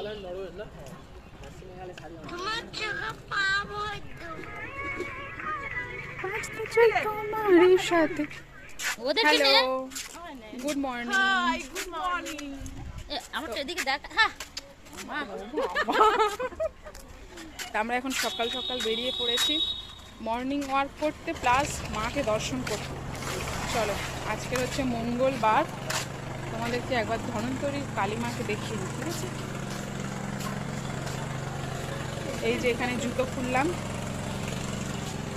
Hello, good morning. আমরা এখন সকাল সকাল বেরিয়ে পড়েছি মর্নিং ওয়াক করতে প্লাস মাকে দর্শন করতে। চলো, আজকের হচ্ছে মঙ্গলবার, তোমাদেরকে একবার ধন্বন্তরীর কালী মাকে দেখিয়ে দিই, ঠিক আছে? এই যে এখানে জুতো খুললাম,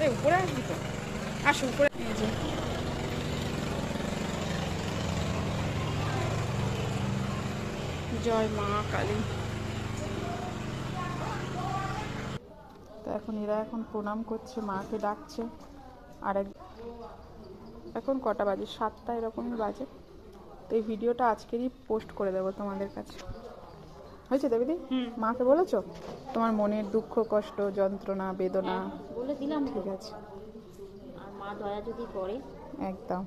এই উপরে আসবি তো, আসো উপরে। এই যে জয় মা কালী। তো এখন এরা এখন প্রণাম করছে, মাকে ডাকছে। আর এখন কটা বাজে? 7টা এরকমই বাজে। তো এই ভিডিওটা আজকেরই পোস্ট করে দেবো তোমাদের কাছে। হয়েছে দেবীদি? মাকে বলেছো তোমার মনের দুঃখ, কষ্ট, যন্ত্রণা, বেদনা? বলে দিলাম। ঠিক আছে। আর মা দয়া যদি করে, একদম।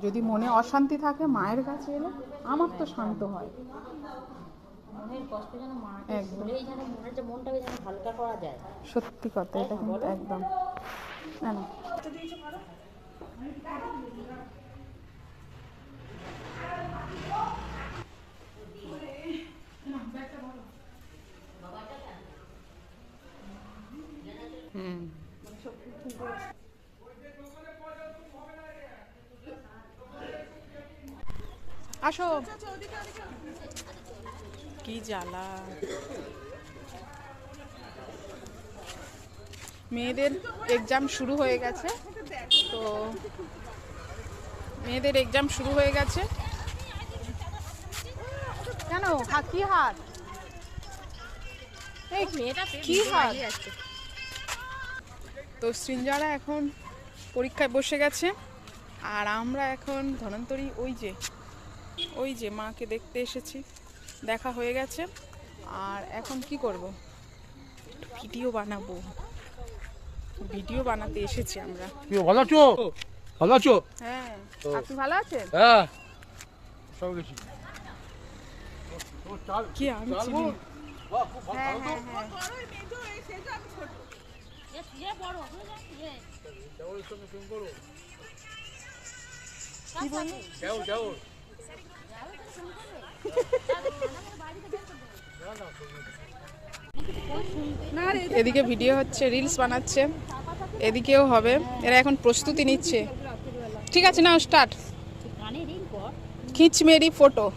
যদি মনে অশান্তি থাকে মায়ের কাছে এলে আমার তো শান্ত হয়। মনের কষ্ট যেন মাকে একদম। বলেই যেন মনের যে মনটাকে যেন হালকা করা যায়। সত্যি কথা, এটা কিন্তু একদম। না না, আসো। কি জ্বালা, মেয়েদের এক্সাম শুরু হয়ে গেছে। তো মেয়েদের এক্সাম শুরু হয়ে গেছে। কেন কি হাত? এই মেয়েটা কি হাত? তো সৃঞ্জারা এখন পরীক্ষায় বসে গেছে, আর আমরা এখন ধন্বন্তরী ওই যে মাকে দেখতে এসেছি, দেখা হয়ে গেছে। আর এখন কি করব, ভিডিও বানাবো, ভিডিও বানাতে এসেছি আমরা। ভালো আছো? ভালো আছো? হ্যাঁ, আপনি ভালো আছেন? হ্যাঁ, সব গেছি। কি আনছি? হ্যাঁ হ্যাঁ হ্যাঁ। কি বলবো? এদিকে ভিডিও হচ্ছে, রিলস বানাচ্ছে, এদিকেও হবে। এরা এখন প্রস্তুতি নিচ্ছে। ঠিক আছে, নাও স্টার্ট। খিচ মেরি ফটো।